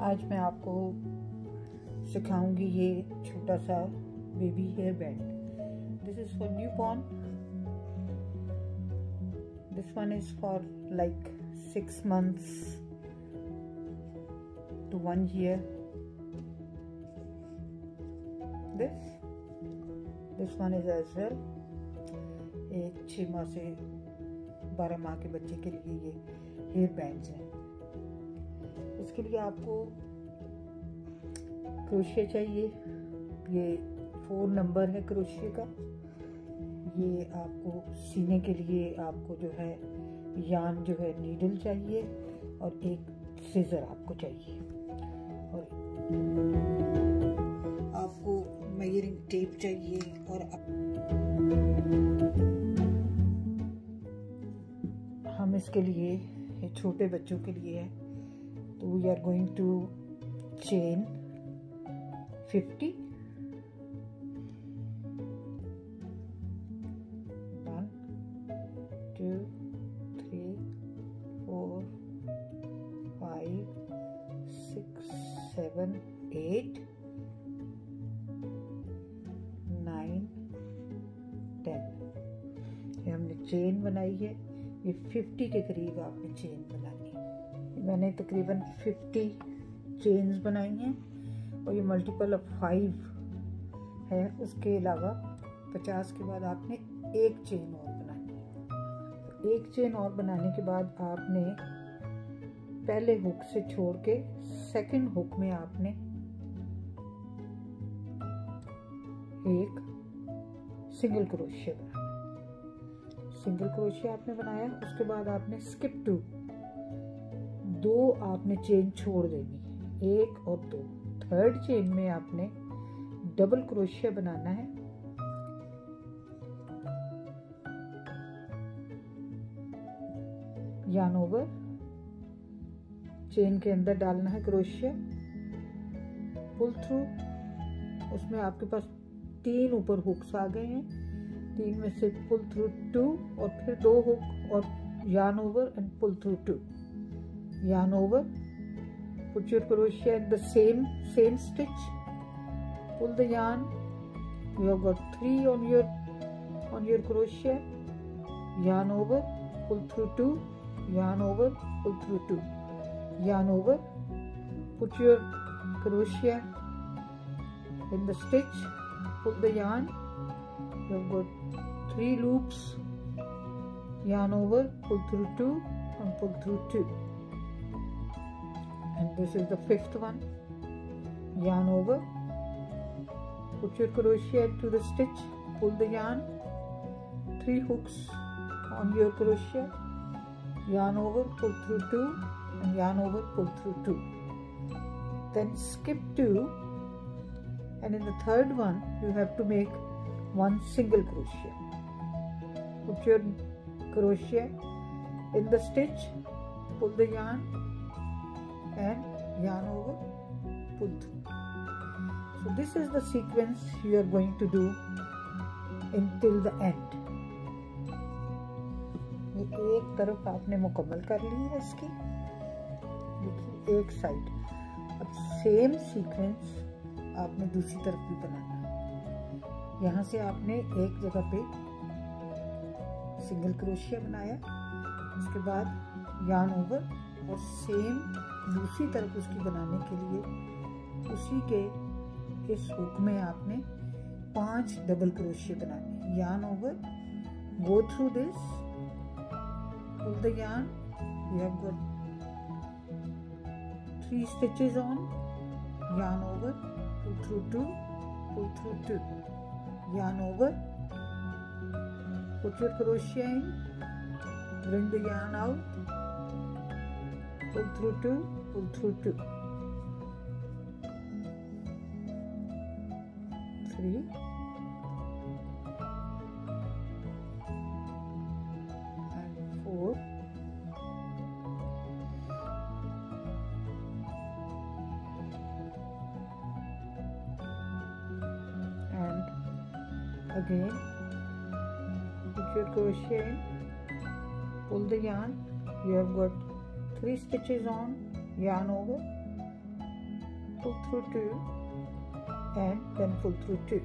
आज मैं आपको सिखाऊंगी ये छोटा सा baby hair band. This is for newborn. This one is for like 6 months to 1 year. This one is as well एक 6 माह से 12 माह के बच्चे के लिए ये हेयर बैंड्स हैं। इसके लिए आपको क्रोशिया चाहिए। ये 4 नंबर है क्रोशिया का। ये आपको सीने के लिए आपको जो है यान जो है नीडल चाहिए और एक सीजर आपको चाहिए और आपको मेजरिंग टेप चाहिए और हम इसके लिए ये छोटे बच्चों के लिए है तो we are going to chain 50 1 2 3 4 5 6 7 8 9 10। ये हमने चेन बनाई है। ये 50 के करीब आपने चेन बनानी है। मैंने तकरीबन 50 चेन्स बनाई हैं और ये मल्टीपल ऑफ 5 है। उसके अलावा 50 के बाद आपने एक चेन और बनानी है। एक चेन और बनाने के बाद आपने पहले हुक से छोड़ के सेकंड हुक में आपने एक सिंगल क्रोशिया बनाना। सिंगल क्रोशिया आपने बनाया, उसके बाद आपने स्किप 2 आपने चेन छोड़ देनी है, 1 और 2। थर्ड चेन में आपने डबल क्रोशिया बनाना है। यार्न ओवर, चेन के अंदर डालना है क्रोशिया, पुल थ्रू। उसमें आपके पास 3 ऊपर हुक्स आ गए हैं। 3 में से पुल थ्रू 2 और फिर 2 हुक और yarn over and pull through 2। Yarn over, put your crochet at the same stitch, pull the yarn. You have got 3 on your crochet. Yarn over, pull through 2, yarn over, pull through 2, yarn over, put your crochet in the stitch, pull the yarn. You have got 3 loops, yarn over, pull through 2 and pull through 2. And this is the 5th one. Yarn over, put your crochet to the stitch, pull the yarn, 3 hooks on your crochet, yarn over, pull through 2 and yarn over, pull through 2. Then skip 2 and in the third one you have to make 1 single crochet. Put your crochet in the stitch, pull the yarn and yarn over, pull through. So this is the sequence you are going to do until the end. ये एक तरफ आपने मुकम्मल कर ली है इसकी, देखिए एक साइड। अब सेम सीक्वेंस आपने दूसरी तरफ भी बनाना है। यहाँ से आपने एक जगह पे सिंगल क्रोशिया बनाया, उसके बाद यार्न ओवर और सेम दूसरी तरफ उसकी बनाने के लिए उसी के इस हुक में आपने 5 डबल क्रोशिया बनाने। Yarn over, go through this, pull the yarn, you have got 3 stitches on, yarn over, pull through 2, pull through 2, yarn over, put your crochet in, bring the yarn out, pull through 2, pull through 2, 3 and 4 and again put your crochet in, pull the yarn. You have got 3 stitches on, yarn over, pull through 2 and then pull through 2.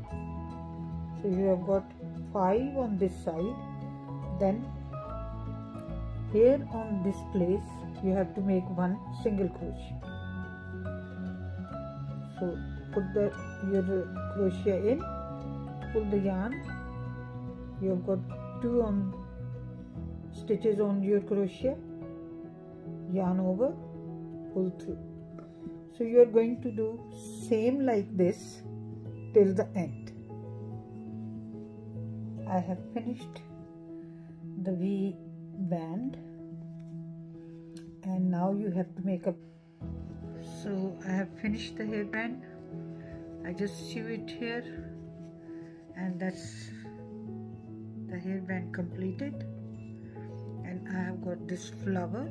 So you have got 5 on this side. Then here on this place you have to make 1 single crochet. So put your crochet in, pull the yarn. You have got 2 stitches on your crochet, yarn over, pull through. So you are going to do same like this till the end. I have finished the V band, and now you have to make up. So I have finished the hairband. I just sew it here, and that's the hairband completed. And I have got this flower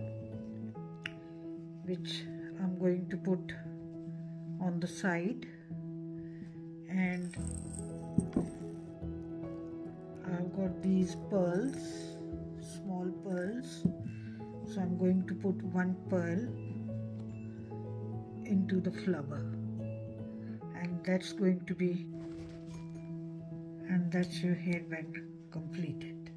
which I'm going to put on the side, and I've got these pearls, small pearls, so I'm going to put 1 pearl into the flower, and that's going to be, and that's your hairband completed.